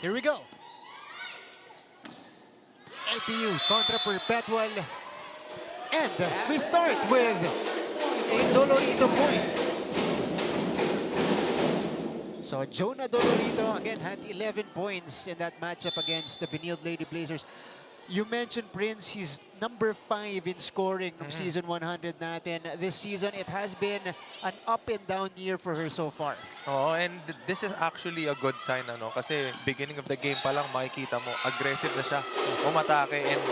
Here we go. LPU contra Perpetual. And we start with a Dolorito point. So Jonah Dolorito again had 11 points in that matchup against the Benilde Lady Blazers. You mentioned Prince, he's number 5 in scoring ng season 100 natin. This season, it has been an up and down year for her so far. Oh, and this is actually a good sign, ano? Kasi beginning of the game pa lang, makikita mo, aggressive na siya, umatake, and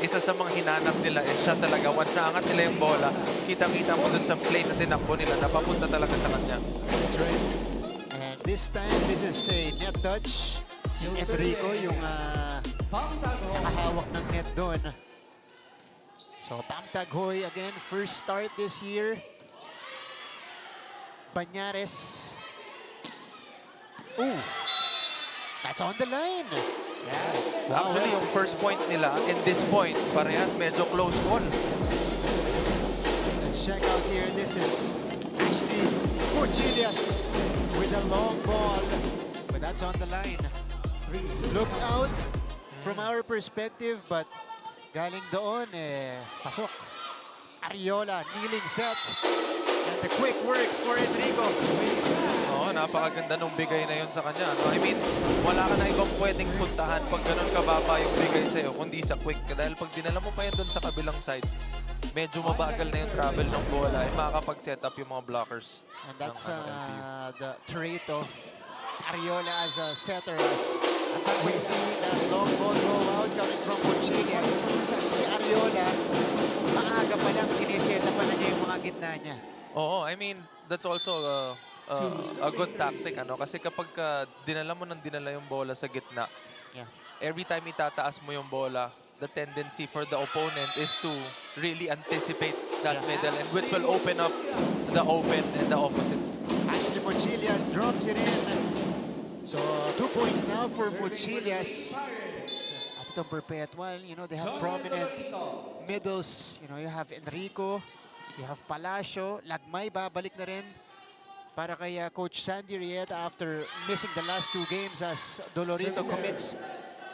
isa sa mga hinanap nila is siya talaga. Once naangat nila yung bola, kitang-kita mo dun sa play na tinakbo nila, napapunta talaga sa kanya. That's right. And this time, this is a net touch. Si Enrico, yung nakahawak ng net doon. So, Pam Taghoy again, first start this year. Banyares. Ooh, that's on the line. Yes. Actually, yung first point nila and this point, parehas medyo close call. Let's check out here. This is actually Corchilias with a long ball, but that's on the line. Look out from our perspective, but galing doon, pasok. Ariola, kneeling set. And the quick works for Enrico. Oo, napakaganda nung bigay na yun sa kanya. No? I mean, wala ka na ibang pwedeng puntahan pag ganun kababa yung bigay sa'yo, kundi sa quick. Dahil pag dinala mo pa yan doon sa kabilang side, medyo mabagal na yung travel ng bola, makakapag-set up yung mga blockers. And that's the trait of Ariola as a setter. We see that long ball go out coming from Corchilias. Si Ariola, maaga pa lang siniseta pa na niya yung mga gitna niya. Oo, I mean, that's also a good tactic, ano? Kasi kapag dinala mo ng dinala yung bola sa gitna, every time itataas mo yung bola, the tendency for the opponent is to really anticipate that middle, and which will open up the open and the opposite. Actually, Mochilias drops it in. So, 2 points now for Mochilias. Up to Perpetual, you know, they have prominent middles. You know, you have Enrico, you have Palacio, Lagmay, babalik na rin para kay Coach Sandy Rieta after missing the last 2 games as Dolorito commits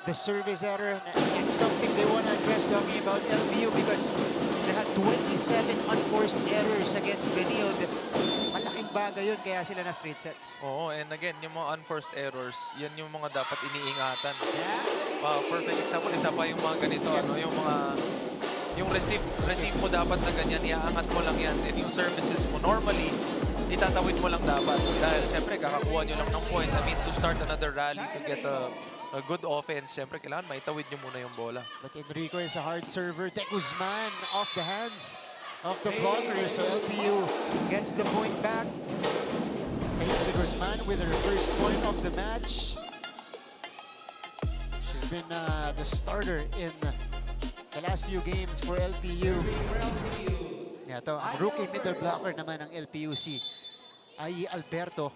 the service error. And something they want to address talking about LPU because they had 27 unforced errors against Benilde. Malaking bagay yun, kaya sila na straight sets. Oo, and again, yung mga unforced errors, yan yung mga dapat iniingatan. Perfect example, isa pa yung mga ganito, ano, yung receive mo dapat na ganyan, iaangat mo lang yan, and yung services mo, normally, itatawid mo lang dapat. Dahil, siyempre, kakakuha nyo lang ng point. I mean, to start another rally, to get a good offense, siyempre, kailangan maitawid nyo muna yung bola. But Enrico is a hard server. De Guzman off the hands of the blocker. So LPU gets the point back. Faith De Guzman with her first point of the match. She's been the starter in the last few games for LPU. Ito, ang rookie middle blocker naman ng LPUC ay Alberto.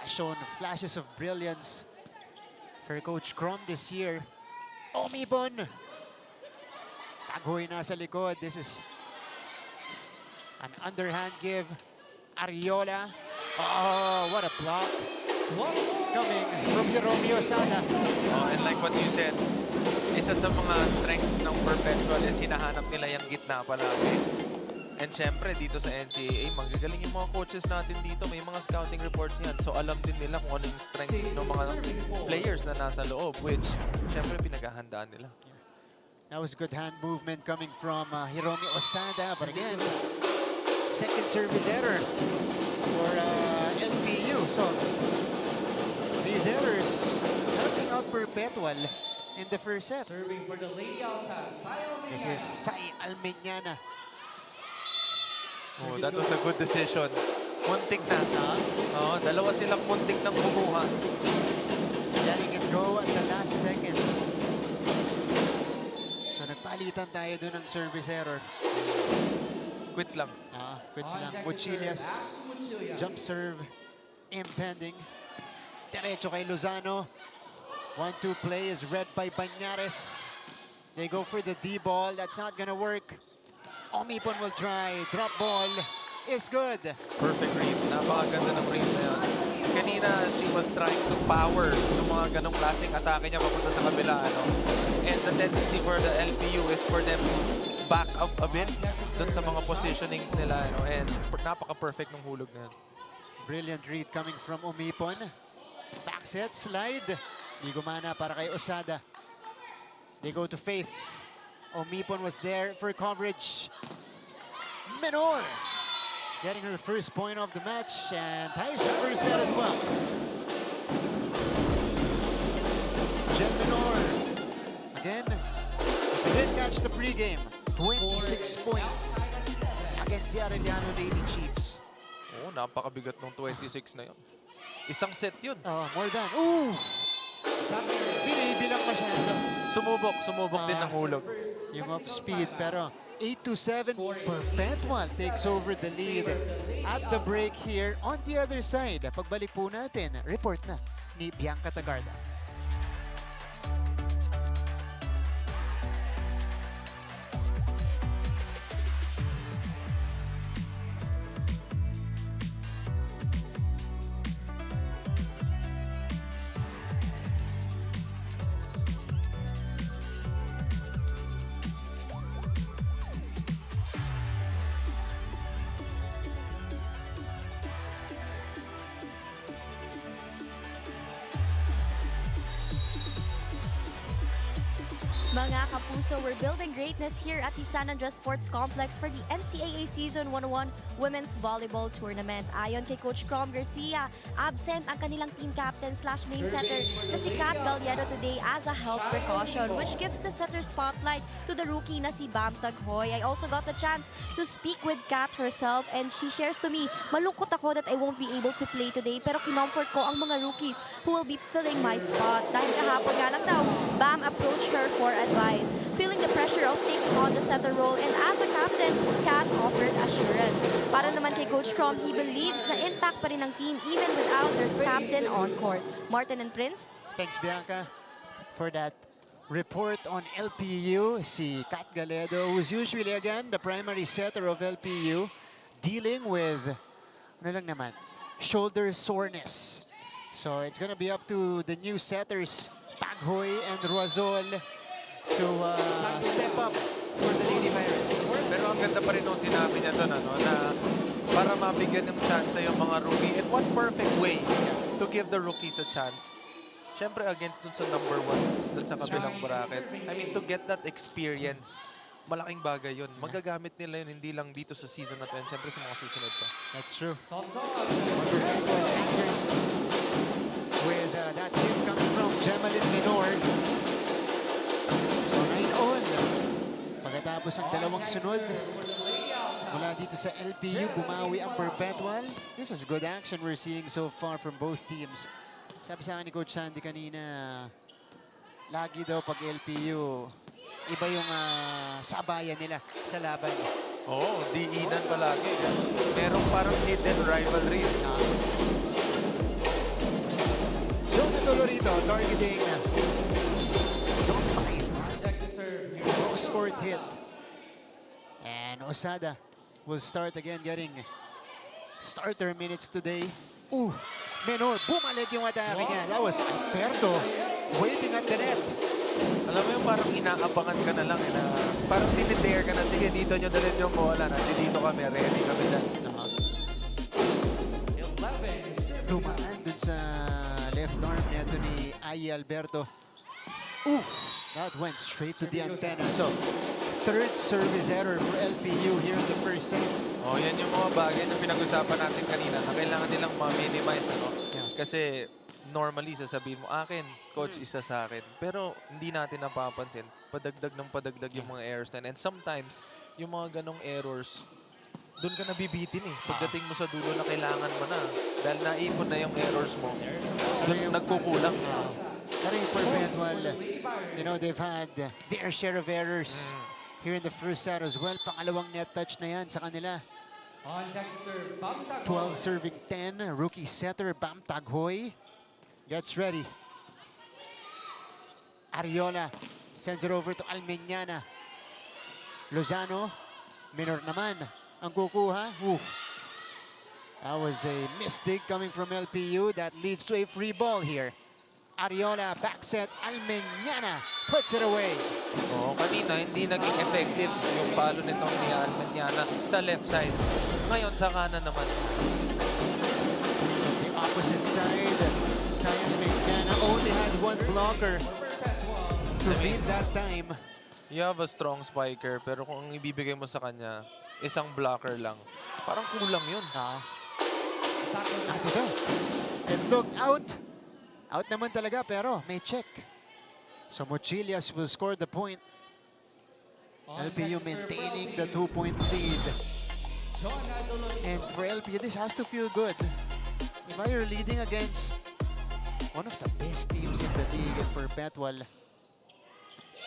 Has shown flashes of brilliance for Coach Crom this year. Omibon! Taghoy na sa likod. This is an underhand give. Ariola. Oh, what a block. Coming from Romeo Sada. Oh, and like what you said, isa sa mga strengths ng Perpetual is hinahanap nila yung gitna palagi. And syempre, dito sa NCAA, magagaling yung mga coaches natin dito. May mga scouting reports yan. So alam din nila kung ano yung strengths ng mga players na nasa loob, which syempre pinaghahandaan nila. That was good hand movement coming from Hiromi Osada. But again, second service error for LPU. So these errors helping out Perpetual in the first set. Serving for the Lady Altas, This is Sai Almeñana. Oh, that was a good decision. Muntik na. Oh, dalawa silang muntik nang kumuha. Letting it go at the last second. So nagpalitan tayo doon ng service error. Quits lang. Quits lang. Mochilias. Jump serve. Impending. Derecho kay Lozano. 1-2 play is read by Banyares. They go for the D ball. That's not gonna work. Omipon will try. Drop ball is good. Perfect read. Napakaganda ng read na yan. Kanina kanina, she was trying to power yung mga ganong klaseng atake niya papunta sa kabila. Ano? And the tendency for the LPU is for them to back up a bit dun sa mga positionings nila. Ano? And napaka-perfect ng hulog na yan. Brilliant read coming from Umipon. Back set, slide. Di gumana para kay Osada. They go to Faith. Umipon was there for coverage. Menor getting her first point of the match and ties the first set as well. Jen Menor. Again, if you didn't catch the pregame, 26 points against the Arellano Lady Chiefs. Oh, napakabigat ng 26 na yun. Isang set yun. More than. Ooh! Binibilang masyado. Sumubok din ng hulog. Yung off speed, pero 8-7, Perpetual takes over the lead at the break here on the other side. Pagbalik po natin, report na ni Bianca Tagarda. Mga kapuso, we're building greatness here at the San Andres Sports Complex for the NCAA Season 101 Women's Volleyball Tournament. Ayon kay Coach Crom Garcia, absent ang kanilang team captain / main setter na si Kat Gallardo today as a health precaution, which gives the setter spotlight to the rookie na si Bam Taghoy. I also got the chance to speak with Kat herself and she shares to me, malungkot ako that I won't be able to play today pero kinomfort ko ang mga rookies who will be filling my spot. Dahil kahapon nga lang daw, Bam approached her for advice, feeling the pressure of taking on the setter role, and as a captain, Kat offered assurance. Para naman kay Coach Crom, he believes na intact pa rin ang team even without their captain on court. Martin and Prince? Thanks, Bianca, for that report on LPU. Si Kat Gallardo, who's usually, again, the primary setter of LPU, dealing with, shoulder soreness. So it's gonna be up to the new setters, Taghoy and Roazol, to step up for the Lady Pirates. Pero ang ganda pa rin nung sinabi niya doon, ano, na para mabigyan ng chance yung mga rookie. And what perfect way to give the rookies a chance. Siyempre against dun sa number 1, dun sa kabilang bracket. I mean, to get that experience, malaking bagay yun. Magagamit nila yun, hindi lang dito sa season na to. And siyempre sa mga susunod pa. That's true. With that hit coming from Gemaline Menor. So 9-all. Pagkatapos ang dalawang sunod, mula dito sa LPU, bumawi ang Perpetual. This is good action we're seeing so far from both teams. Sabi sa akin ni Coach Sandy kanina, lagi daw pag LPU, iba yung sabayan nila sa laban. Oo, diinan palagi. Merong parang hidden rivalry. Zone na tulo rito, targeting zone 5. Cross-court hit. And Osada will start again getting starter minutes today. Ooh, Menor, bumalik yung atake niya. That was Alberto waiting at the net. Alam mo yung parang inaabangan ka na lang. Na, parang dinidare ka na. Sige, dito nyo dalhin yung bola. Dito kami, ready kami dyan. Dumaan dun sa left arm nito ni Ay Alberto. Ooh, that went straight to the antenna. So, third service error for LPU here in the first set. Oh, yan yung mga bagay na pinag-usapan natin kanina na kailangan nilang ma-minimize. Ano? Yeah. Kasi normally sasabihin mo, akin, coach, isa sa akin. Pero hindi natin napapansin. Padagdag ng padagdag yung mga errors na. And sometimes, yung mga ganong errors, doon ka nabibitin eh. Pagdating mo sa dulo na kailangan mo na. Dahil naipon na yung errors mo. Doon nagkukulang. Pero yung Perpetual, you know, they've had their share of errors here in the first set as well. Pangalawang net touch na yan sa kanila. 12 serving 10. Rookie setter Bam Taghoy gets ready. Ariola sends it over to Almeñana. Lozano, Menor naman ang kukuha. That was a missed dig coming from LPU. That leads to a free ball here. Ariola, back set, Almeñana puts it away. Oo, kanina hindi naging effective yung palo nitong ni Almeñana sa left side. Ngayon sa kanan naman. The opposite side, Almeñana only had one blocker to beat that time. You have a strong spiker, pero kung ang ibibigay mo sa kanya, isang blocker lang. Parang kulang yun. At ito, it looked out. Out naman talaga, pero may check. So Mochilias will score the point. LPU maintaining the 2-point lead. And for LPU, this has to feel good. Diba, you're leading against one of the best teams in the league in Perpetual.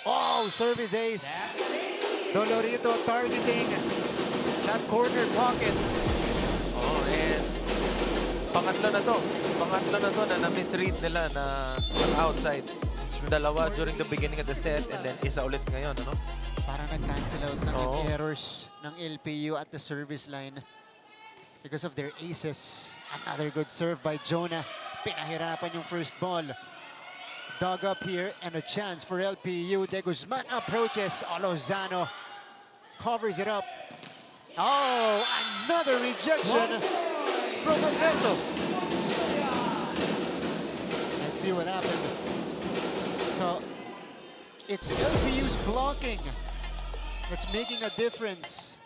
Oh, service ace. Dolorito targeting that corner pocket. Oh, and pangatlo na to. Pangatlo na to na na-misread nila na outside. Dalawa during the beginning of the set and then isa ulit ngayon, ano? Parang nag-cancel out ng yung errors ng LPU at the service line because of their aces. Another good serve by Jonah. Pinahirapan yung first ball. Dug up here and a chance for LPU. De Guzman approaches. Lozano covers it up. Oh, another rejection from Alberto. Let's see what happened. So, it's LPU's blocking that's making a difference.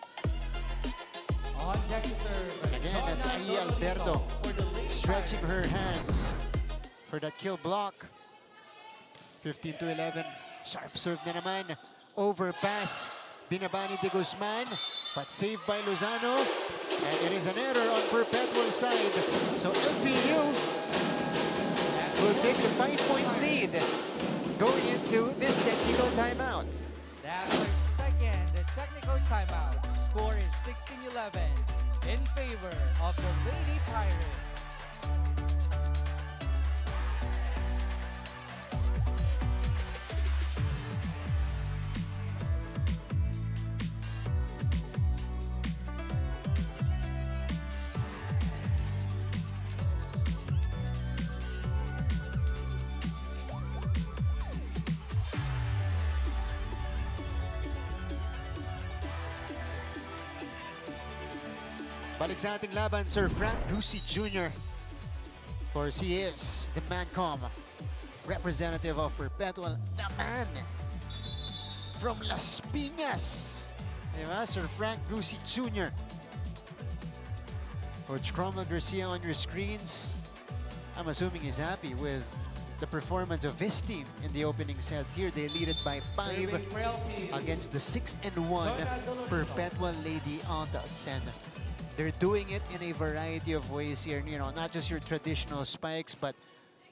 On deck to serve. Again, that's Ai Alberto stretching her hands for that kill block. 15-11. Sharp serve na naman. Overpass. Binaba ni De Guzman, but saved by Lozano. And it is an error on Perpetual side. So LPU will take the 5-point lead going into this technical timeout. That's our second technical timeout. Score is 16-11 in favor of the Lady Pirates. Balik sa ating laban, Sir Frank Gusi Jr. Of course, he is the Mancom representative of Perpetual. The man from Las Piñas. Diba? Sir Frank Gusi Jr. Coach Cromwell Garcia on your screens. I'm assuming he's happy with the performance of his team in the opening set. Here, they lead it by 5 against the 6-1 Perpetual Lady Altas. And they're doing it in a variety of ways here. You know, not just your traditional spikes, but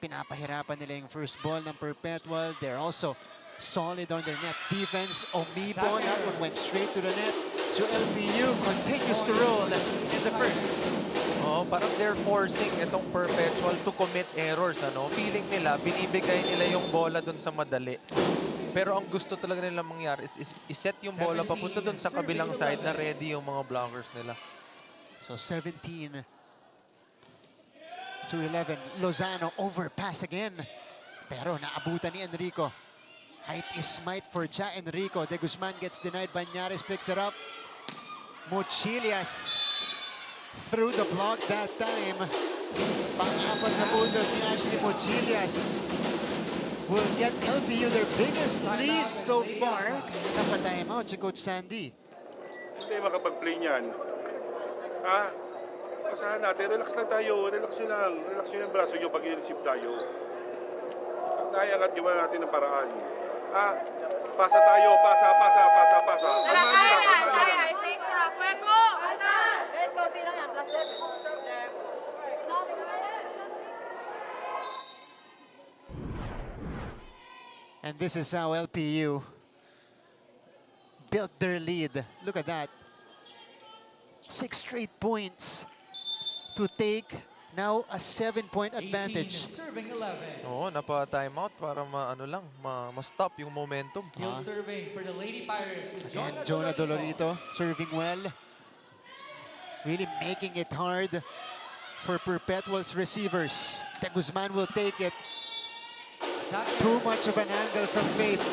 pinapahirapan nila yung first ball ng Perpetual. They're also solid on their net defense. Omibo, that one went straight to the net. So LPU continues to roll in the first. Oh, parang they're forcing itong Perpetual to commit errors, ano? Feeling nila, binibigay nila yung bola dun sa madali. Pero ang gusto talaga nila mangyari is iset yung bola papunta dun sa kabilang side na ready yung mga blockers nila. So 17-11. Lozano overpass again. Pero naabutan ni Enrico. Height is might for Ja Enrico. De Guzman gets denied. Banyares picks it up. Mochilias through the block that time. Pang-apat na puntos ni Ashley Mochilias will get LPU their biggest lead so far. Napa-timeout si Coach Sandy. Hindi makapag-play niyan. Ha? Kasahan natin, relax lang tayo. Relax nyo lang. Relax nyo yung braso nyo pag i-receive tayo. Naiangat nyo natin ng paraan. Ha? Pasa tayo. Pasa. Kalmahan nyo lang. And this is how LPU built their lead. Look at that. 6 straight points to take now a 7-point 18 advantage. serving 11. Oo, napa-timeout para ma-stop yung momentum. Still serving for the Lady Pirates. And Jonah Dolorito serving well. really making it hard for Perpetual's receivers. De Guzman will take it. Too much of an angle from Faith.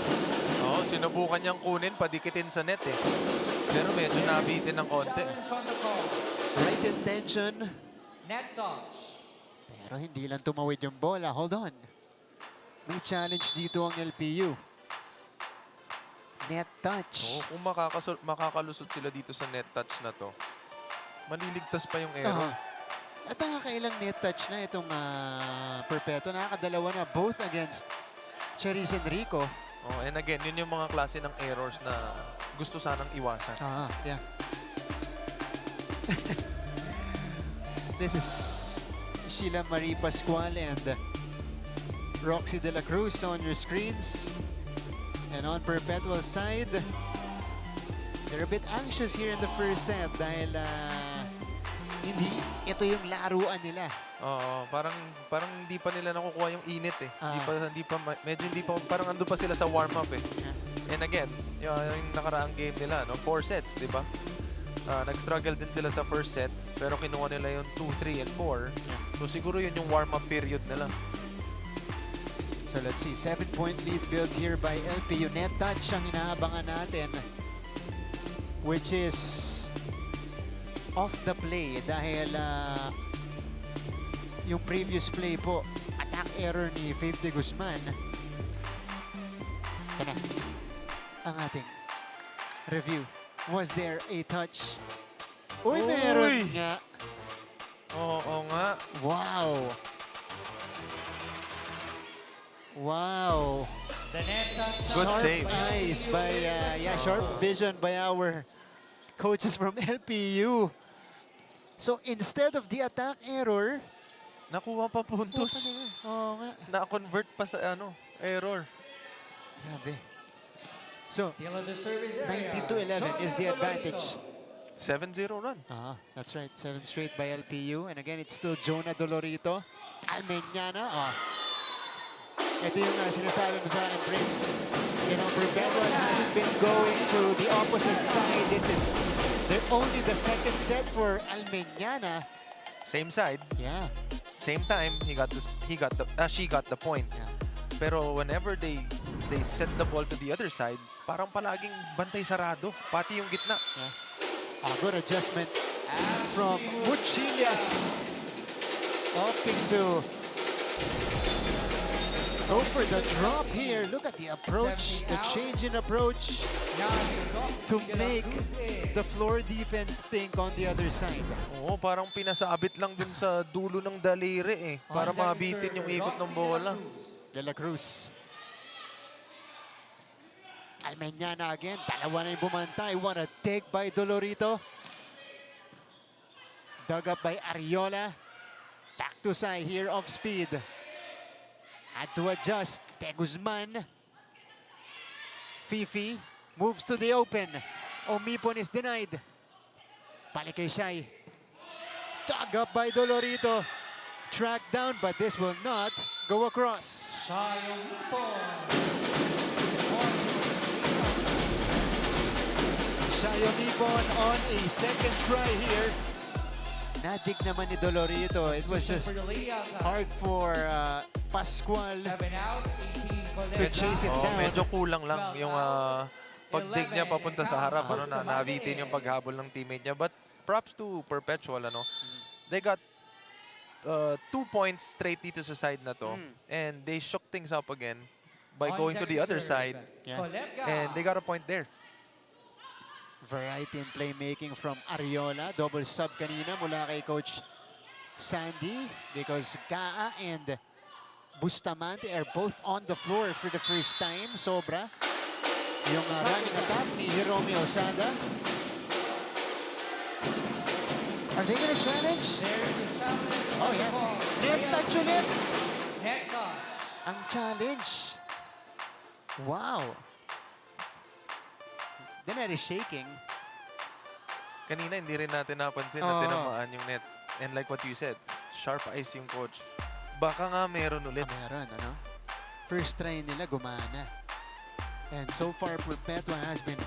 Oo, sinubukan niyang kunin, padikitin sa net eh. Pero medyo nabitin ng konti. Challenge on the call. Right intention. Net touch. Pero hindi lang tumawid yung bola. Hold on. May challenge dito ang LPU. Net touch. Oo, kung makakalusot sila dito sa net touch na to, maliligtas pa yung error. At nakakailang net touch na itong Perpetual. Nakakadalawa na both against Cherise and Rico. Oh, and again, yun yung mga klase ng errors na gusto sanang iwasan. Yeah. This is Sheila Marie Pascual and Roxy De La Cruz on your screens. And on Perpetual side, they're a bit anxious here in the first set dahil hindi ito yung laruan nila. Oo, parang hindi pa nila nakukuha yung init eh. Hindi pa, parang ando pa sila sa warm-up eh. Yeah. And again, yung nakaraang game nila, no? 4 sets, di ba? Nag-struggle din sila sa first set, pero kinuha nila yung 2, 3, and 4. Yeah. So siguro yun yung warm-up period nila. So let's see, 7-point lead built here by LPU. Net touch ang inaabangan natin, which is off the play dahil yung previous play po, attack error ni Faith De Guzman. Ito na ang ating review. Was there a touch? Uy, meron nga. Oo nga. Wow. Wow. The net touch. Good Sharp save. eyes by, sharp vision by our coaches from LPU. So instead of the attack error, Nakuha pa puntos. Oo nga. Na-convert pa sa error. Grabe. So, Still on the service area. 19-11 is the advantage. 7-0 run. That's right. 7 straight by LPU. And again, it's still Jonah Dolorito. Almeñana. Ito yung sinasabi mo sa akin, Prince. You know, Perpetual hasn't been going to the opposite side. This is only the second set for Almeñana. Same side, Yeah. same time, she got the point. Yeah. Pero whenever they set the ball to the other side, parang palaging bantay sarado, pati yung gitna. Yeah. Good adjustment from Muchillas. Opting to go for the drop here. Look at the approach, the change in approach to make the floor defense think on the other side. Oo, parang pinasabit lang dun sa dulo ng daliri eh, para mabitin yung ikot ng bola. De La Cruz. Almeñana again. Dalawa na yung bumantay. What a take by Dolorito. Dug up by Ariola. Back to side here off speed. Had to adjust. De Guzman. Fifi moves to the open. Omipon is denied. Balik kay Shai. Dug up by Dolorito. Tracked down, but this will not go across. Sayonipon on a second try here. Nadig naman ni Dolorito. It was just hard for Pascual to chase it down. Medyo kulang lang yung pagdig niya papunta sa harap, nabitin yung paghabol ng teammate niya. But props to Perpetual, they got 2 points straight dito sa side na to, and they shook things up again by going to the other side, and they got a point there. Variety in playmaking from Ariola. Double sub kanina mula kay Coach Sandy because Gaa and Bustamante are both on the floor for the first time. Sobra yung running attack ni Hiromi Osada. Are they gonna challenge? There's a challenge. Oh yeah. Net touch ulit. Net touch. Ang challenge. Wow. The net is shaking. Kanina hindi rin natin napansin na tinamaan yung net. And like what you said, sharp eyes yung coach. Baka nga meron ulit. Meron, First try nila, gumana. And so far, Perpetual has been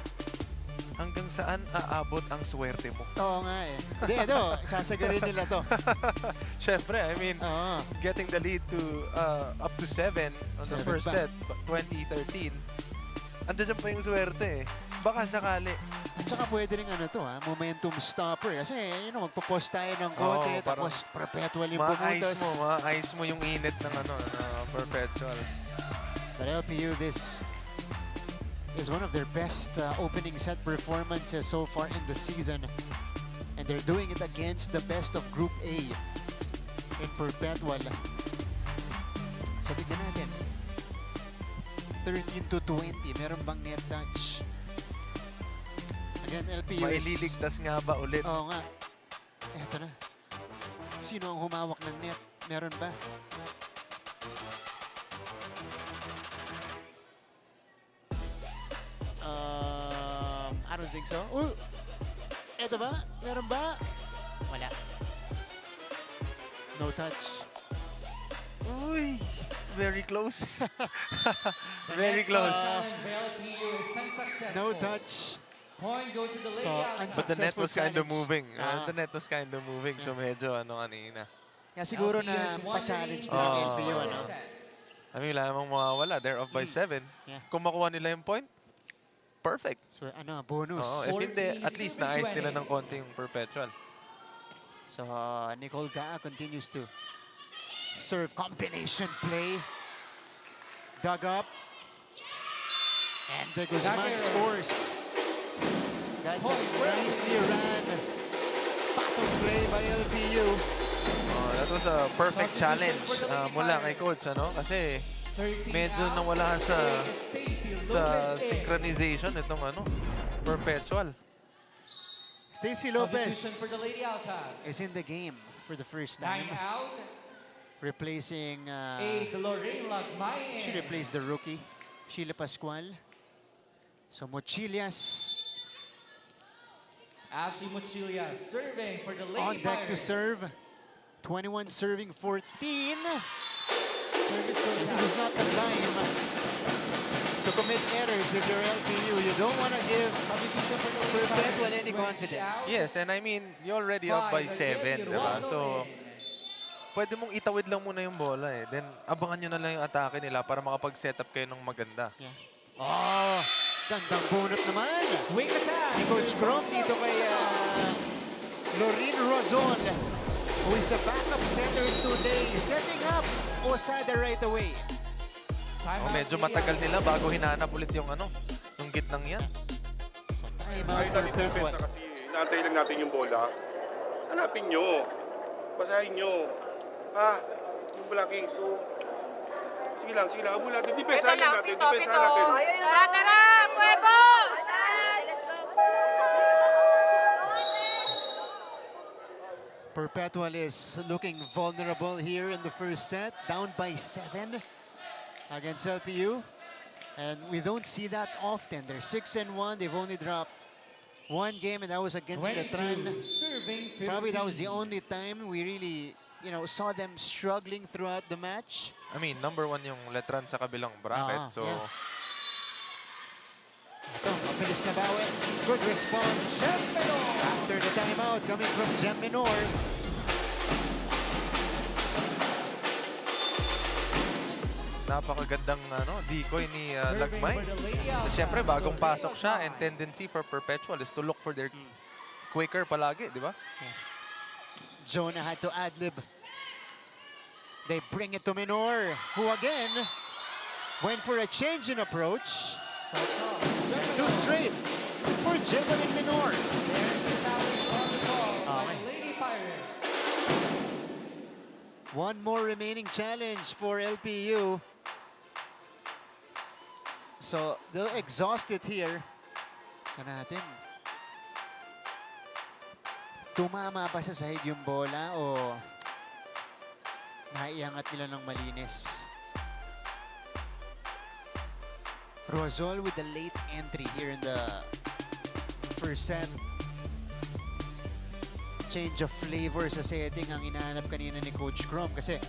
hanggang saan aabot ang swerte mo? Oo nga eh. Hindi, ito, sasagarin nila to. Syempre, I mean, Oo. getting the lead to up to 7 on the 7 first pa. set, 2013. Andiyan pa yung swerte eh. Baka sakali. At saka pwede rin ano to momentum stopper. Kasi, magpo-post tayo ng konti, parang tapos perpetual yung Ma-ice bumutas. mo yung init ng Perpetual. But LPU, this is one of their best opening set performances so far in the season. And they're doing it against the best of Group A in Perpetual. So, tignan natin. 13-20. Meron bang net touch? Again, LPU is... Maililigtas nga ba ulit? Oo nga. Eto na. Sino ang humawak ng net? Meron ba? I don't think so. Eto ba? Meron ba? Wala. No touch. Uy! Very close. The Very net close. challenge by LPU is unsuccessful. No touch. Point goes to the So, lady Altas. But the net Successful was kind of challenge. moving. Ah. The net was kind of moving. So medyo kanina. Kaya siguro LPU na is one pa-challenge remaining ng Oh. LPU. for Ano? set. I mean, wala namang mawawala. They're up by 7. Yeah. Kung makuha nila yung point, perfect. So, bonus. Oo, if hindi, 14 at least serving na-ice nila 20. ng konti yung Perpetual. So, Nicole Gaa continues to serve combination play. Dug up. And the Guzman Dagger. scores. That's a nicely ran battle play by LPU. That was a perfect Substitution challenge for the Lady mula kay Pirates. coach. Kasi 13 medyo out. nawala sa Stacy sa Lopez in. synchronization itong Perpetual. Stacey Substitution for the Lopez Lady Altas. is in the game for the first Dying time. out. Replacing, A. Lorraine Lagmay. she replaced the rookie, Sheila Pascual. So, Mochilias Ashley Mochilia serving for the Lady on deck to Pirates. serve. 21 serving 14. Service goes This out. is not the time to commit errors if you're LPU. You don't want to give Substitution for the Lady Perpetual Pirates. any 20 confidence. out. Yes, and I mean, you're already up by 7, diba? So, pwede mong itawid lang muna yung bola eh. Then, abangan nyo na lang yung atake nila para makapag-set up kayo ng maganda. Oh, gandang bunot naman. Quick attack. Ni Coach Crom dito kay Lorraine Rozon, who is the backup center today, setting up Osada right away. Timeout, Medyo Lady matagal Altas. nila bago hinanap ulit yung yung gitnang yan. So, time out Kahit natin Perpetual. depensa kasi inaantay lang natin yung bola. Hanapin nyo. Basahin nyo. Yung blocking. So, sige lang. Habol natin. Depensahan lang natin. Depensahan natin. Tara, tara! Fuego! Perpetual is looking vulnerable here in the first set, down by 7 against LPU. And we don't see that often. They're 6-1. They've only dropped one game, and that was against 22 Letran. serving 15. Probably that was the only time we really, saw them struggling throughout the match. I mean, number 1 yung Letran sa kabilang bracket. So, yeah. Ito, mabilis na bawi. Good response after the timeout coming from Gem Minor. napakagandang decoy ni Serving Lagmay. for the Lady Altas. Siyempre, bagong Lorraine pasok siya and Lagmay. tendency for Perpetual is to look for their quicker palagi, di ba? Jonah had to ad-lib. They bring it to Minor, who again went for a change in approach. Two straight for Jebelin Minor. There's the challenge on the ball by Okay. the Lady Pirates. One more remaining challenge for LPU. So they'll exhaust it here. Tignan natin. Tumama ba sa sahig yung bola o naiangat nila ng malinis? Rozol with the late entry here in the first set. Change of flavor sa setting ang inahanap kanina ni Coach Crom kasi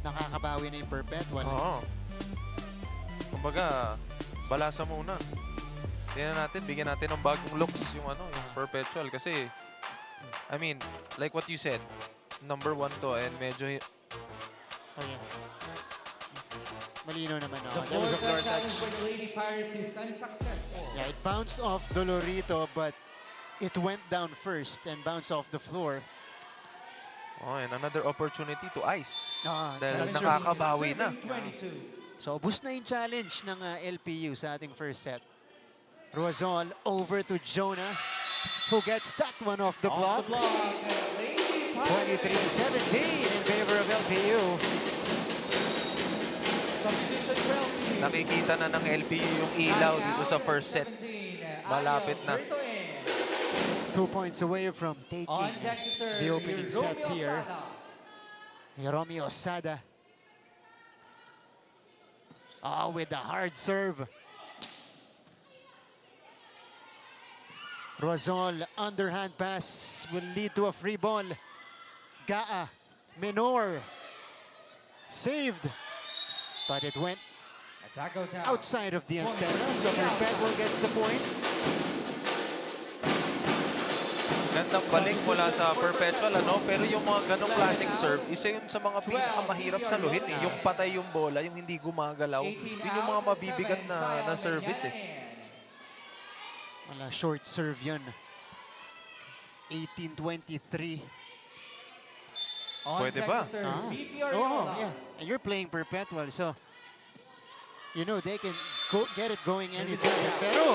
nakakabawi na yung Perpetual. Oo. Kumbaga, balasa muna. Tingnan natin, bigyan natin ng bagong looks yung yung Perpetual kasi I mean, like what you said, number 1 to and medyo Oh, yeah. Malino naman. The That was a floor challenge touch. for the Lady Pirates is unsuccessful. Yeah, it bounced off Dolorito, but it went down first and bounced off the floor. and another opportunity to ice. Dahil That's nakakabawi na. 22. So, ubus na yung challenge ng LPU sa ating first set. Roazol over to Jonah, who gets that one off the block. Off the block, Lady Pirates. 23-17 in favor of LPU. Substitution for LPU. Nakikita na ng LPU yung ilaw dito sa first set. Malapit na. 2 points away from taking On deck to serve, the opening set Romeo here. Sada. Romeo Sada. With the hard serve. Roazol, underhand pass will lead to a free ball. Gaa, Menor, saved, but it went Attack goes out. outside of the antenna, so Perpetual gets the point. Gandang balik mula sa Perpetual, pero yung mga ganong klaseng serve, isa yun sa mga pinakamahirap saluhin. Yung patay yung bola, yung hindi gumagalaw. 18 Yun yung mga out, mabibigat 7 na Zion service Yanyan. Wala, short serve yun. 18-23. On Pwede deck ba? to serve, Vivi Oh, Ariola. yeah. And you're playing Perpetual, so you know they can get it going Service anytime. out. Pero,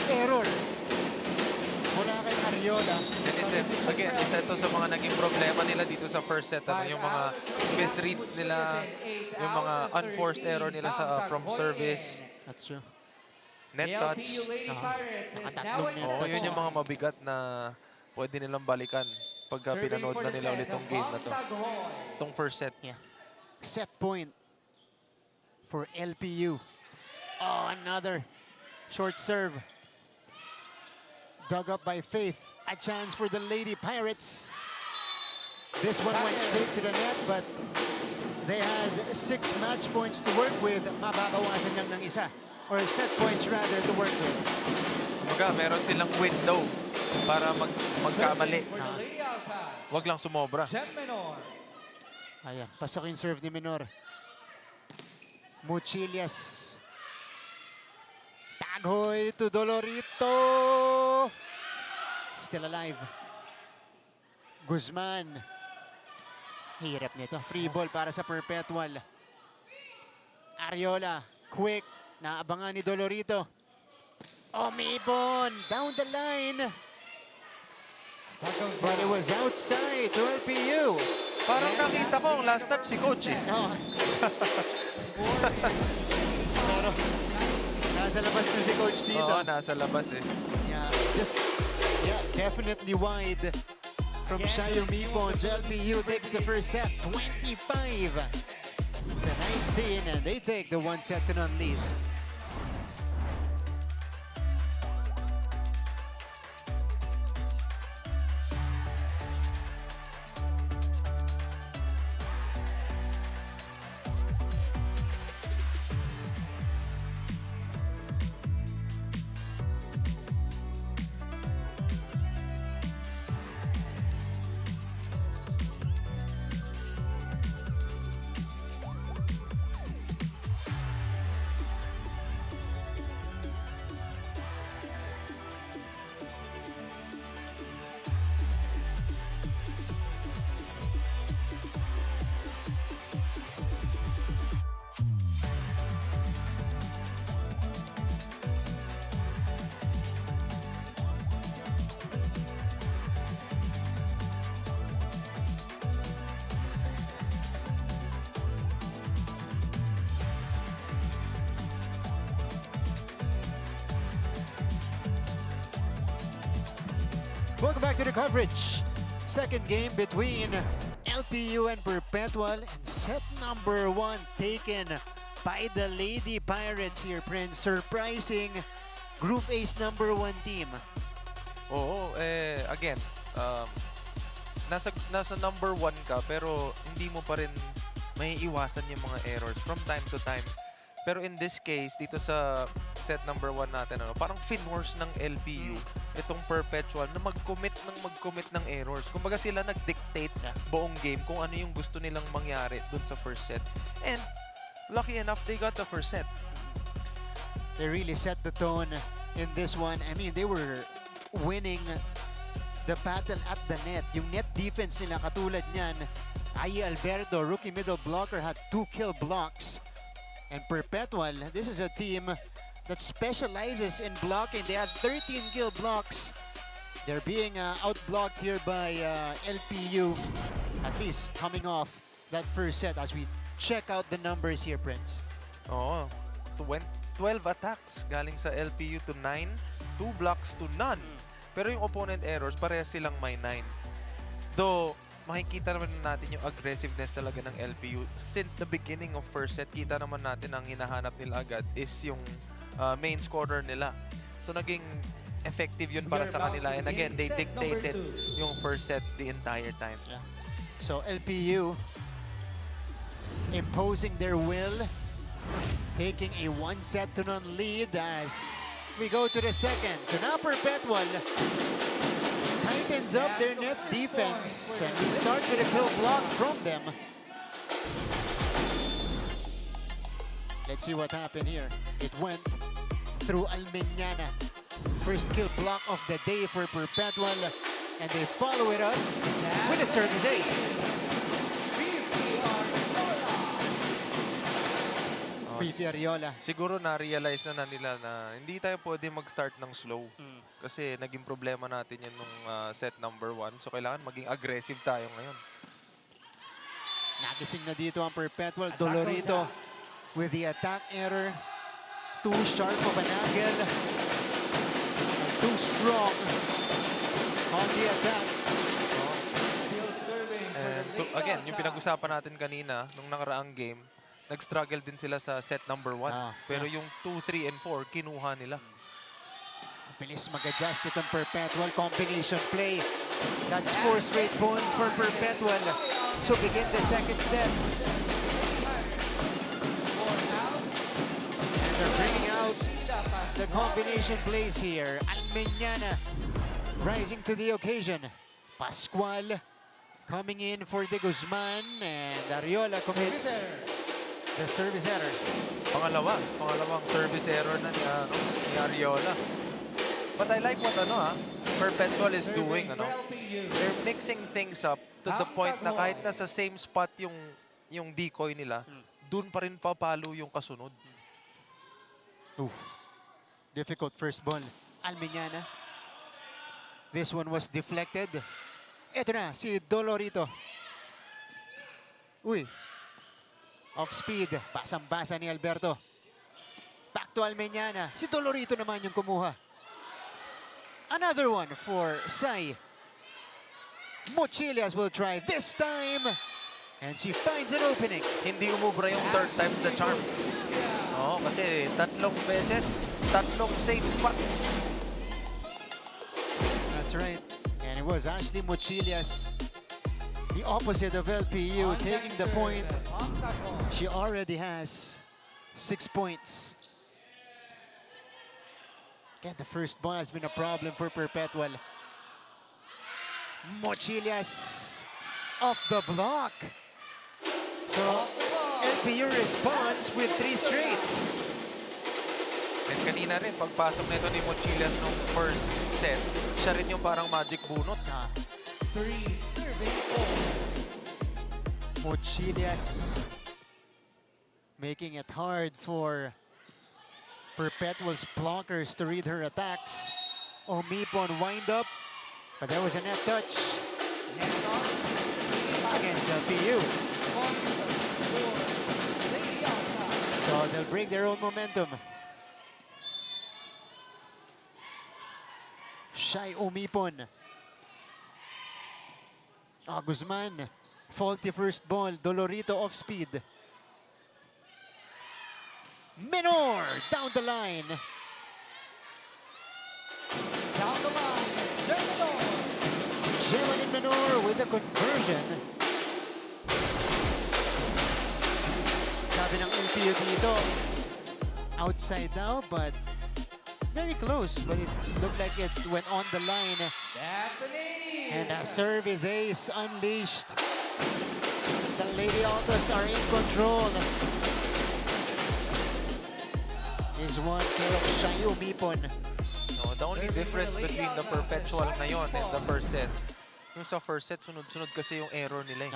error. Mula kay Ariola. Again, isa ito sa mga naging problema nila dito sa first set. Yung mga misreads nila, yung mga unforced error nila sa from service, That's true. net The touch. LPU Lady Pirates is Nakatatlong now net Oo, touch. yun yung mga mabigat na pwede nilang balikan pagka Serving pinanood for na the nila set, ulit tong game na to. Pagtagoy. Itong first set. Yeah. Set point for LPU. Another short serve. Dug up by Faith. A chance for the Lady Pirates. This one went straight to the net, but they had 6 match points to work with. Mababawasan lang ng isa. Or set points rather to work with. Kumbaga, meron silang window para magkamali. Serving for the Lady Altas. Wag lang sumobra. Jem Menor. Ayan, pasok yung serve ni Menor. Muchilias. Taghoy to Dolorito. Still alive. Guzman. Hirap nito. Free ball para sa Perpetual. Ariola. Quick. Naabangan ni Dolorito. Omibon. Down the line. Attack goes But it out. was outside to LPU. Parang nakita ko ang last touch si Coach eh. No. Score is Pero nasa labas na si Coach dito. Oo, nasa labas eh. Yeah, definitely wide from Shayo Mipon. LPU takes the first set, 25-19, and they take the 1-0 lead. Welcome back to the coverage. Second game between LPU and Perpetual, and set number 1 taken by the Lady Pirates here, Prince. Surprising Group A's number 1 team. Oo, again, nasa number 1 ka pero hindi mo pa rin may iwasan yung mga errors from time to time. Pero in this case, dito sa set number 1 natin, parang finforce ng LPU itong Perpetual na mag-commit ng errors. Kumbaga sila nag-dictate buong game kung ano yung gusto nilang mangyari dun sa first set. And lucky enough, they got the first set. They really set the tone in this one. I mean, they were winning the battle at the net. Yung net defense nila katulad niyan, Ay Alberto, rookie middle blocker, had 2 kill blocks. And Perpetual, this is a team that specializes in blocking. They have 13 kill blocks. They're being outblocked here by LPU, at least coming off that first set as we check out the numbers here, Prince. Oo. 12 attacks galing sa LPU to 9, 2 blocks to none. Pero yung opponent errors, parehas silang may 9. Though, makikita naman natin yung aggressiveness talaga ng LPU. Since the beginning of first set, kita naman natin ang hinahanap nila agad is yung main scorer nila. So naging effective yun para sa kanila. And again, they dictated yung first set the entire time. Yeah. So LPU imposing their will, taking a 1-0 lead as we go to the second. So now Perpetual tightens up their net defense, and we start with a kill block from them. Let's see what happened here. It went through Almeñana. First kill block of the day for Perpetual, and they follow it up with a service ace. Fifi Ariola. Siguro na-realize na nila na hindi tayo pwede mag-start ng slow. Kasi naging problema natin yan nung set number 1. So kailangan maging aggressive tayo ngayon. Nagising na dito ang Perpetual. Dolorito with the attack error. Too sharp of an angle. And too strong on the attack. And again, yung pinag-usapan natin kanina nung nakaraang game, nag-struggle din sila sa set number 1. Pero yung 2, 3, and 4, kinuha nila. Bilis mag-adjust itong Perpetual. Combination play. That's 4 straight points for Perpetual to begin the second set. And they're bringing out the combination plays here. Almeñana rising to the occasion. Pascual coming in for De Guzman, and Ariola commits the service error. Pangalawang service error na ni Ariola. But I like what Perpetual is doing. They're mixing things up to the point na kahit nasa same spot yung decoy nila, dun pa rin papalo yung kasunod. Difficult first ball. Almeñana. This one was deflected. Ito na, si Dolorito. Off speed. Basang-basa ni Alberto. Back to Almeñana. Si Dolorito naman yung kumuha. Another one for Sai. Mochilias will try this time. And she finds an opening. Hindi umubra yung third time's the charm. Kasi tatlong beses, tatlong same spot. That's right. And it was Ashley Mochilias, the opposite of LPU, taking the point. She already has 6 points. Again, the first ball has been a problem for Perpetual. Mochilias off the block. So LPU responds with 3 straight. And kanina rin, pagpasok nito ni Mochilias nung first set, siya rin yung parang magic bunot. 3 serving 4. Mochilias making it hard for Perpetual's blockers to read her attacks. Omipon wind up, but there was a net touch against LPU. So they'll break their own momentum. Shai Omipon. Guzman. Faulty first ball. Dolorito off speed. Menor down the line. Down the line, Jemalyn Menor with the conversion. Sabi ng LPU dito, outside now, but very close. But it looked like it went on the line. That's an ace. And a serve is ace unleashed. The Lady Altas are in control. Is one pair of Shayu Mipon. No, the only difference between the Perpetual ngayon and the first set, yung sa first set, sunod-sunod kasi yung error nila.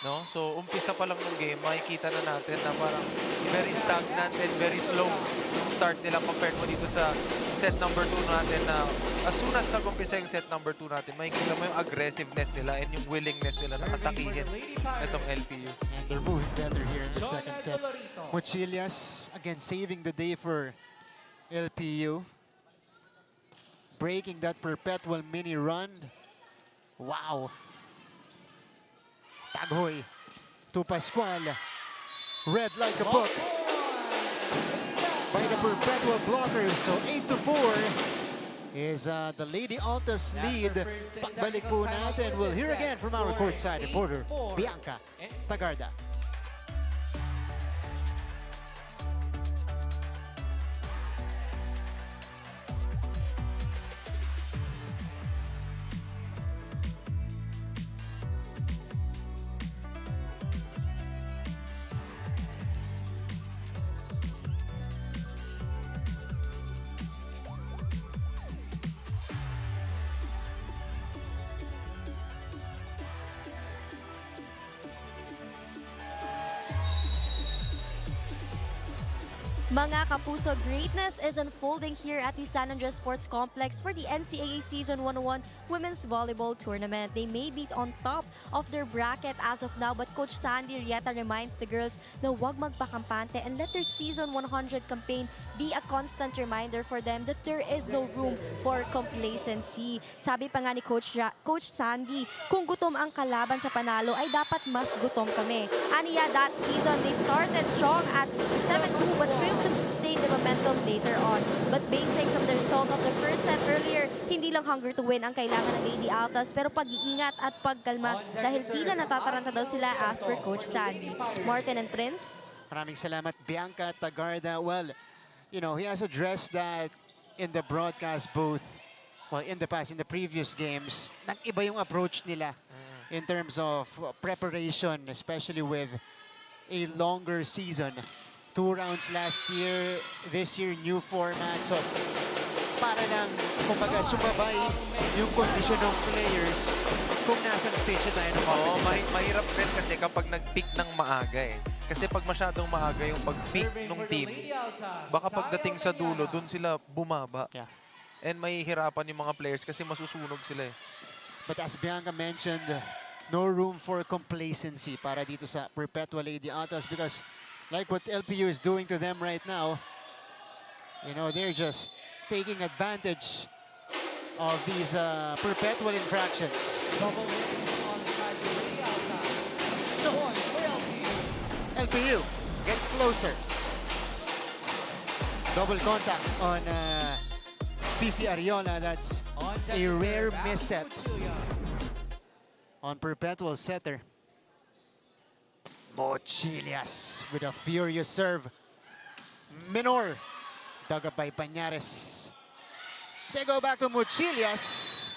No? So, umpisa pa lang ng game, makikita na natin na parang very stagnant and very slow yung start nila compared mo dito sa set number 2 natin na as soon as nag-umpisa yung set number 2 natin, makikita mo yung aggressiveness nila and yung willingness nila na atakihin itong LPU. And they're moving better here in the second set. Mochilias, again, saving the day for LPU. Breaking that Perpetual mini run. Wow. Taghoy to Pascual. Read like a book by the Perpetual blockers. So 8-4 is the Lady Altas lead. Pagbalik po natin. We'll hear again from our courtside reporter, Bianca Tagarda. Mga kapuso, greatness is unfolding here at the San Andres Sports Complex for the NCAA Season 101 Women's Volleyball Tournament. They may be on top of their bracket as of now, but Coach Sandy Rieta reminds the girls na huwag magpakampante and let their Season 100 campaign be a constant reminder for them that there is no room for complacency. Sabi pa nga ni Coach Sandy, kung gutom ang kalaban sa panalo ay dapat mas gutom kami. Aniya, that season they started strong at 7-2 but failed to sustain the momentum later on. But basing from the result of the first set earlier, hindi lang hunger to win ang kailangan ng Lady Altas pero pag-iingat at pagkalma dahil tila natataranta daw sila as per Coach Sandy. Martin and Prince? Maraming salamat, Bianca Tagarda. Well, you know, he has addressed that in the broadcast booth. Well, in the past, in the previous games, nag-iba yung approach nila in terms of preparation, especially with a longer season. 2 rounds last year, this year, new format. So, para lang, kumbaga, sumabay yung kondisyon ng players kung nasa stage tayo ng Oo, mahirap rin kasi kapag nag-peak ng maaga eh. Kasi pag masyadong maaga yung pag-peak ng team, baka pagdating sa dulo, dun sila bumaba. Yeah. And mahihirapan yung mga players kasi masusunog sila eh. But as Bianca mentioned, no room for complacency para dito sa Perpetual Lady Altas because like what LPU is doing to them right now, you know, they're just taking advantage of these Perpetual infractions. Double wins on the side of Lady Altas. So, Point for LPU. LPU gets closer. Double contact on Fifi Ariola. That's On a deck to rare serve, miss set Mochilias. on Perpetual setter. Mochilias with a furious serve. Minor. Dug up by Pañares. They go back to Mochilias,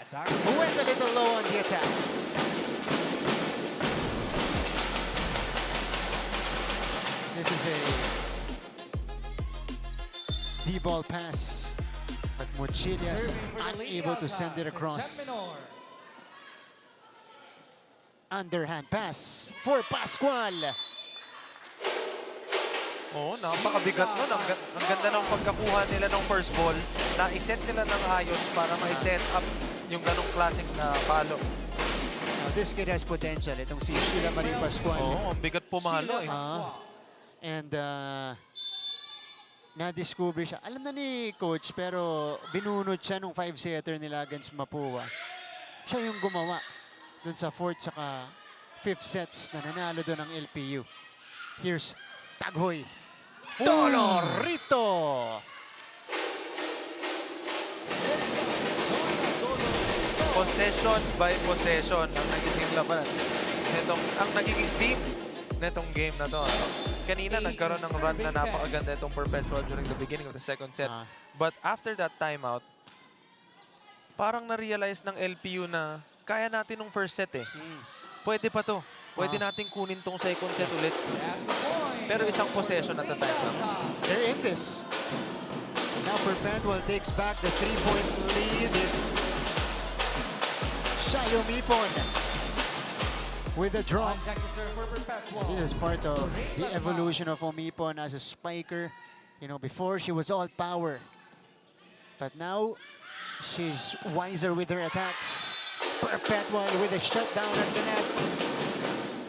Attack. who went a little low on the attack. This is a D-ball pass, but Mochilias Serving for the Lady unable to Altas, send it and across. Jen Minor. Underhand pass for Pascual. Oo, napakabigat nun. Ang ganda ng pagkakuha nila ng first ball. Na-iset nila ng ayos para ma-set up yung ganong klaseng na palo. Now, this kid has potential. Itong si Sheila Marie Pascual. Oo, ang bigat pumalo eh. And na-discover siya. Alam na ni coach pero binunod siya nung 5-setter nila against Mapua. Siya yung gumawa dun sa 4th saka 5th sets na nanalo doon ng LPU. Here's Taghoy. Dolorito! Possession by possession ang nagiging laban. Ang nagiging team netong game na to. Kanina nagkaroon ng run na napakaganda itong Perpetual during the beginning of the second set. But after that timeout, parang na-realize ng LPU na kaya natin nung first set eh. Pwede pa to. Pwede natin kunin tong second set ulit. Pero isang possession at a time lang. They're in this. Now Perpetual takes back the 3-point lead. It's Shayo Mipon with a drop. This is part of the evolution of Omipon as a spiker. You know, before she was all power. But now she's wiser with her attacks. Perpetual with a shutdown at the net.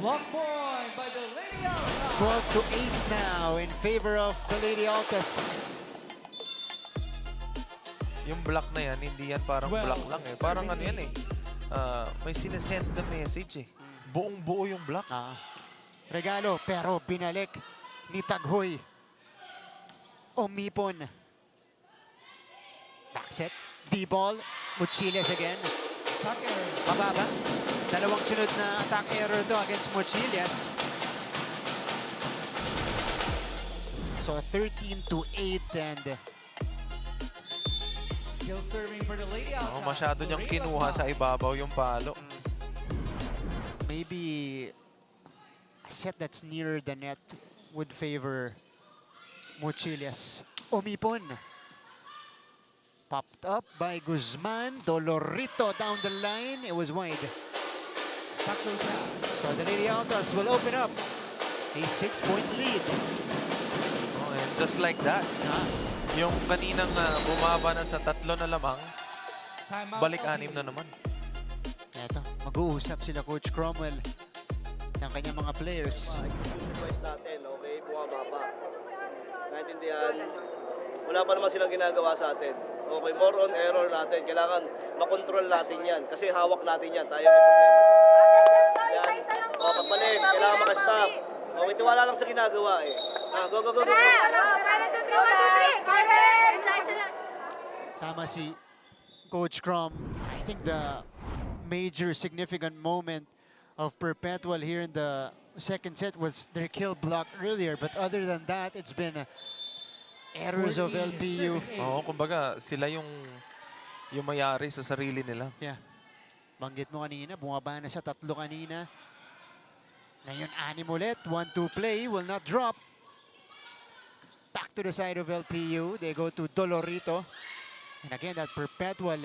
Block point by the Lady Altas. 12-8 now in favor of the Lady Altas. Yung block na yan, hindi yan parang block lang eh. Parang ano yan eh. May sinesend na message eh. Buong-buo yung block. Regalo, pero binalik ni Taghoy. Omipon. Backset. D-ball. Mochiles again. Mababa. Dalawang sunod na attack error to against Mochiles. So 13-8 and Still serving for the Lady Altas. Masyado niyang kinuha sa ibabaw yung palo. maybe a set that's nearer the net would favor Mochiles. Omipon. Popped up by Guzman. Dolorito down the line. It was wide. So the Lady Altas will open up a 6-point lead. Oh, and just like that, yung kaninang bumaba na sa 3 na lamang, balik 6 na naman. Eto, mag-uusap sila Coach Cromwell ng kanyang mga players. Execution-wise natin, okay, bumababa. Naintindihan, wala pa naman silang ginagawa sa atin. Okay, more on error natin. Kailangan makontrol natin yan kasi hawak natin yan. Tayo may problema dyan. Yan. O, pagbalik, kailangan makastop. Okay, tiwala lang sa ginagawa eh. Go, go, go, go. Tama si Coach Crom. I think the major significant moment of Perpetual here in the second set was their kill block earlier. But other than that, it's been errors of LPU. Oo, kumbaga sila yung mayari sa sarili nila. Yeah. Banggit mo kanina, bumaba na sa 3 kanina. Ngayon, 6 ulit. 1-2 play, will not drop. Back to the side of LPU. They go to Dolorito. And again, that Perpetual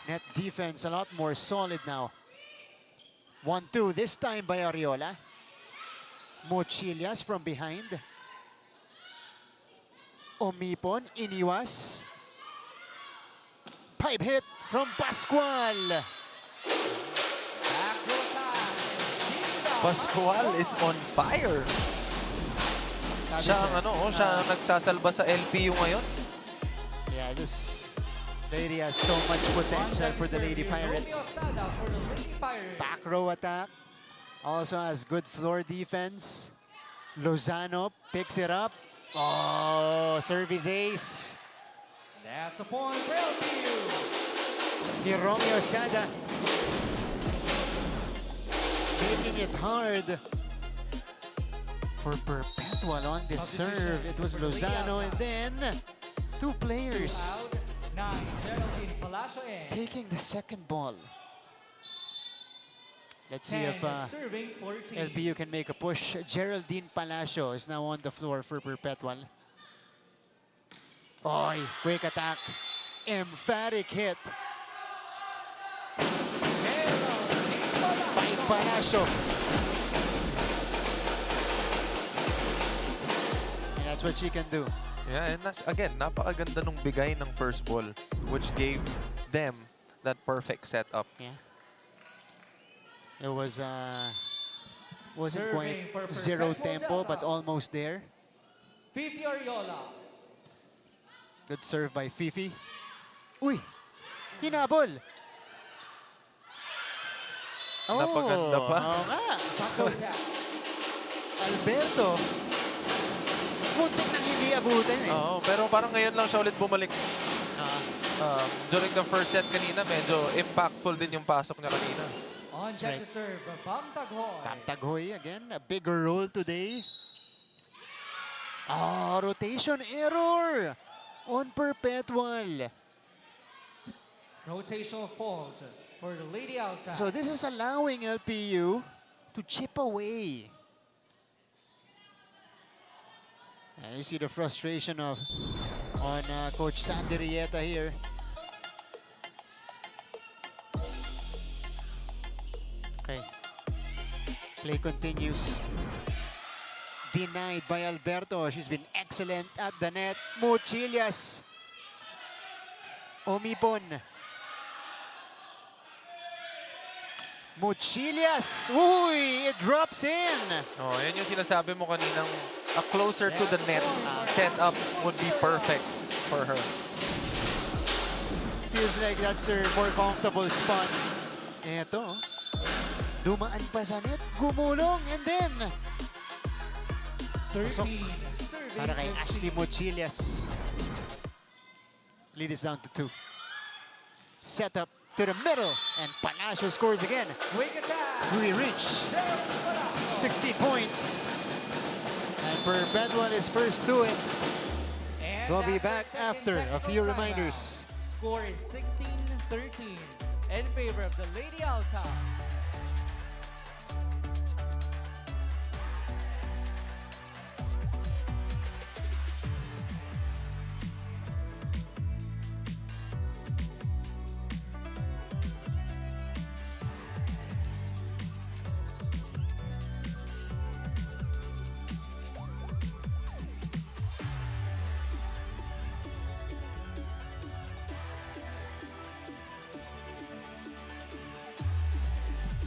net defense a lot more solid now. 1-2, this time by Ariola. Mochilias from behind. Omipon, iniwas. Pipe hit from Pascual. Pascual is on fire. Siya ang siya ang nagsasalba sa LPU ngayon. Yeah, this lady has so much potential for the Lady Pirates. Back row attack. Also has good floor defense. Lozano picks it up. Oh, service ace. That's a point for LPU. Ni Romeo Sada. Making it hard for Perpetual on this serve. It was Lozano and then 2 players taking the second ball. Let's see if LPU can make a push. Geraldine Palacio is now on the floor for Perpetual. Oy, quick attack. Emphatic hit. By Palacio. And that's what she can do. Yeah, and again, napakaganda nung bigay ng first ball, which gave them that perfect setup. Yeah. It was wasn't quite zero tempo, but almost there. Fifi Ariola. Good serve by Fifi. Uy! Hinabol! Napaganda pa. Oo nga. Alberto. Muntik nang hindi abutin eh. Oo, pero parang ngayon lang siya ulit bumalik. During the first set kanina, medyo impactful din yung pasok niya kanina. On That's check right. to serve, Bam Taghoy. Bam Taghoy again, a bigger role today. Oh, rotation error on Perpetual. Rotational fault for the Lady Altas. So this is allowing LPU to chip away. And you see the frustration on Coach Sandy Rieta here. Okay. Play continues. Denied by Alberto. She's been excellent at the net. Mochilias. Omipon. Mochilias. Uy, it drops in. Oh, yan yung sinasabi mo kaninang a closer to the net setup would be perfect for her. Feels like that's her more comfortable spot. Eto. Dumaan pa sa net. Gumulong. And then 13. Pasok. Serving para kay 15. Ashley Mochilias. Lead is down to 2. Set up to the middle. And Palacio scores again. Quick attack. We reach 16 points. And Perpetual is first to it. And We'll be that's back our after second a few technical reminders. timeout. Score is 16-13 in favor of the Lady Altas.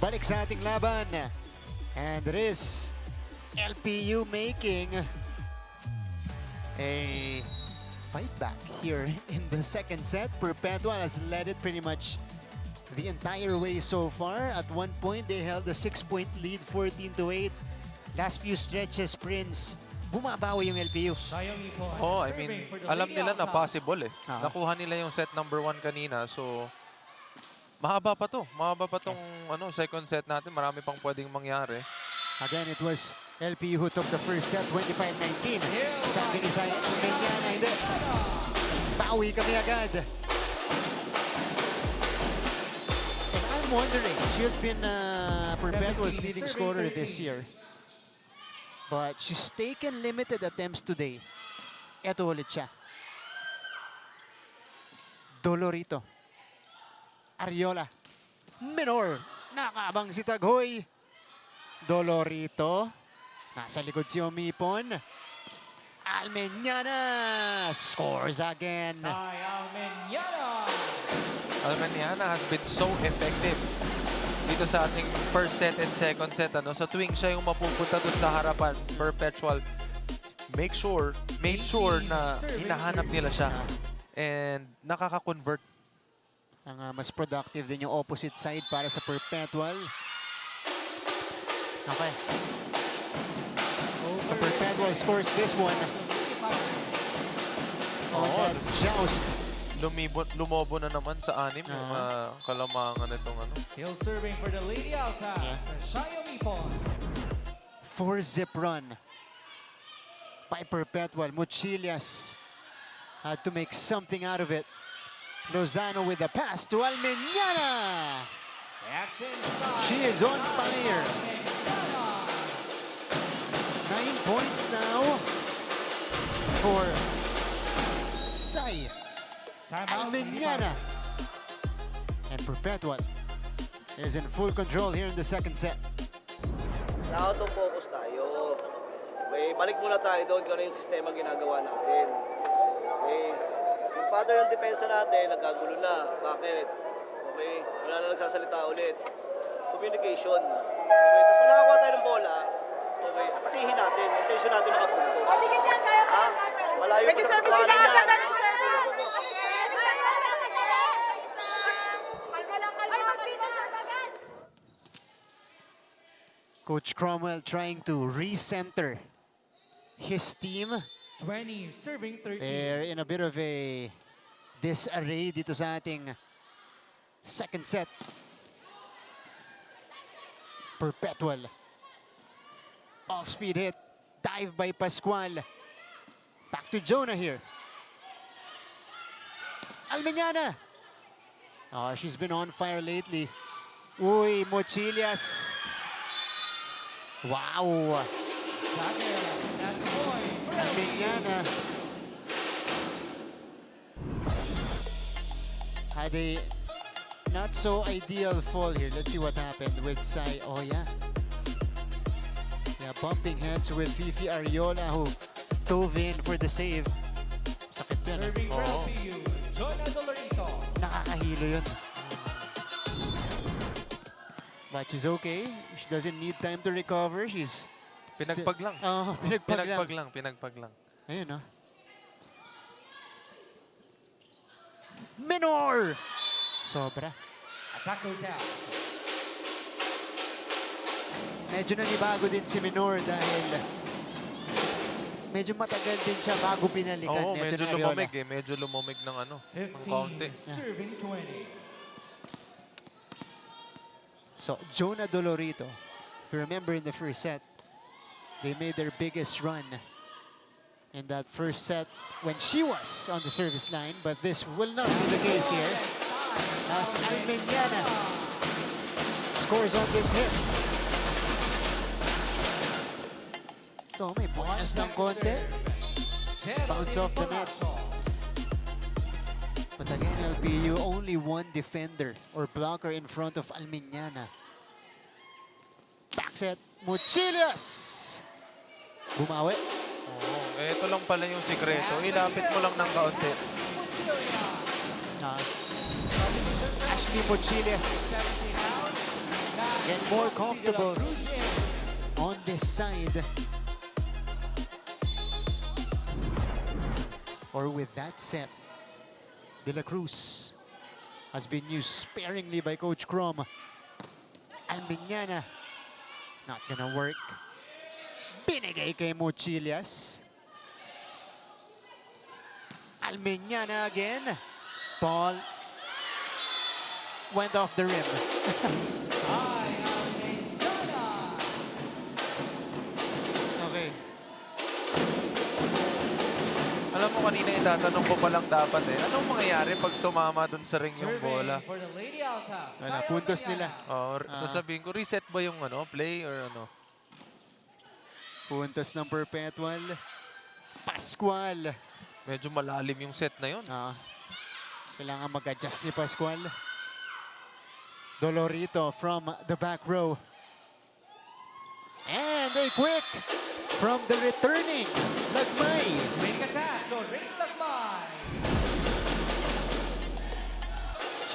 Balik sa ating laban. And it is LPU making a fight back here in the second set. Perpetual has led it pretty much the entire way so far. At one point, they held a 6-point lead, 14-8. Last few stretches, Prince, bumabawi yung LPU. Oh, I mean, alam nila na possible eh. Ah. Nakuha nila yung set number 1 kanina, so mahaba pa to. Mahaba pa tong second set natin. Marami pang pwedeng mangyari. Again, it was LPU who took the first set, 25-19. Sabi ni Sayang Menyana, hindi. Bawi kami agad. And I'm wondering, she has been Perpetual's 17, leading serving scorer 13. this year. But she's taken limited attempts today. Eto ulit siya. Dolorito. Ariola. Minor. Nakabang si Taghoy. Dolorito. Nasa likod si Omipon. Almeñana scores again. Almeñana has been so effective dito sa ating first set and second set. So tuwing siya yung mapupunta dun sa harapan, Perpetual, made sure na hinahanap nila siya and nakaka-convert. Ang mas productive din yung opposite side para sa Perpetual. Okay. So Perpetual scores this one. On that joust. Lumobo na naman sa 6 yung kalamangan nitong Still serving for the Lady Altas, Xiaomi Pon. 4-zip run by Perpetual. Mochilias had to make something out of it. Lozano with the pass to Almeñana. She is on fire. 9 points now for Sai Almeñana. And Perpetual is in full control here in the second set. Auto-focus tayo. Okay, balik muna tayo doon kung ano yung sistema ginagawa natin. Okay, yung pattern ng depensa natin, nagkagulo na. Bakit? Okay, wala na nagsasalita ulit. Communication. Okay, tapos kung nakakuha tayo ng bola, okay, atakihin natin. Intention natin makapuntos. Ha? Malayo pa sa katuwanan yan. Coach Cromwell trying to recenter his team. 20, serving 13. They're in a bit of a disarray dito sa ating second set. Perpetual. Off-speed hit. Dive by Pascual. Back to Jonah here. Almeñana. Oh, she's been on fire lately. Uy, Mochilias. Wow. Tucker, that's a point for LPU. Almeñana had a not so ideal fall here. Let's see what happened with Sai. Oh, yeah. Yeah, bumping heads with Fifi Ariola who dove in for the save. Sakit yun. Serving for Oo. LPU, Jonah Dolorito. Nakakahilo yun. But she's okay. She doesn't need time to recover. She's... Pinagpag lang. Oh, pinagpag lang. Pinagpag lang. Ayun, no? Minor! Sobra. Attack goes out. Medyo nanibago din si Minor dahil medyo matagal din siya bago pinalikan. Oo, Neto medyo na Ariola. lumamig eh. Medyo lumamig ng ano, ng 15, kaunti. serving 20. So, Jonah Dolorito, if you remember in the first set, they made their biggest run in that first set when she was on the service line, but this will not be the case here as Almeñana scores on this hit. Ito, may bonus ng konti. Bounce off the net. But again, LPU only one defender or blocker in front of Almeñana. Back set, Mochilias! Bumawi. Oo, ito lang pala yung sikreto. Ilapit mo lang ng kaunti. Ashley Mochilias get more comfortable on this side. Or with that set, De La Cruz has been used sparingly by Coach Crom. Almeñana, not gonna work. Binigay kay Mochilias. Almeñana again. Ball went off the rim. Okay. Alam mo kanina itatanong ko pa lang dapat eh. Anong mangyayari pag tumama dun sa ring yung bola? Serving for the Lady Altas. Wala, puntos nila. Sasabihin ko, reset ba yung ano, play or ano? Puntos ng Perpetual. Pascual. Medyo malalim yung set na yun. Kailangan mag-adjust ni Pascual. Dolorito from the back row. And a quick from the returning Lagmay. Ring attack, Lorraine Lagmay.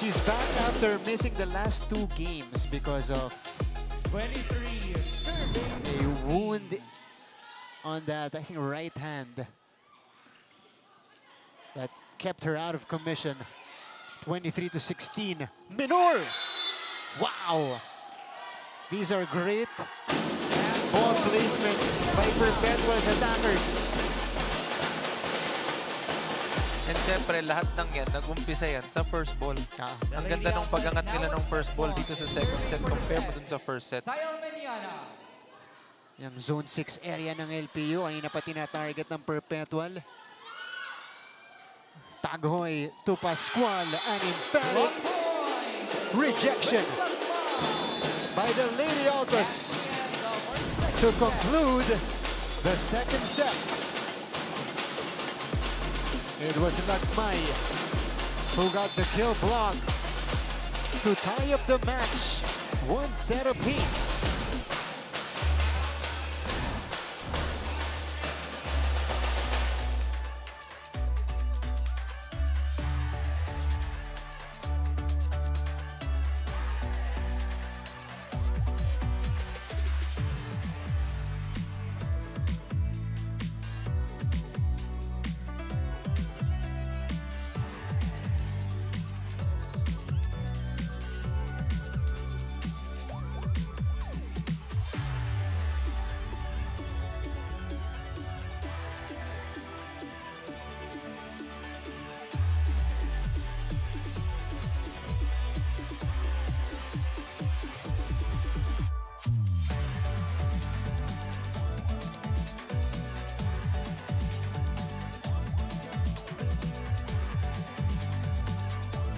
She's back after missing the last 2 games because of 23, serving a 16. wound on that, I think, right hand that kept her out of commission. 23-16. Minor! Wow! These are great ball placements by Perpetual's attackers. And syempre, lahat ng yan, nag-umpisa yan sa first ball. Ang ganda ng pag-angat nila ng first ball dito sa second set compare mo dun sa first set. Yung zone 6 area ng LPU, kanina pa tina-target ng Perpetual. Taghoy to Pascual, an emphatic rejection by the Lady Altas to conclude the second set. It was Lagmay who got the kill block to tie up the match, 1 set apiece.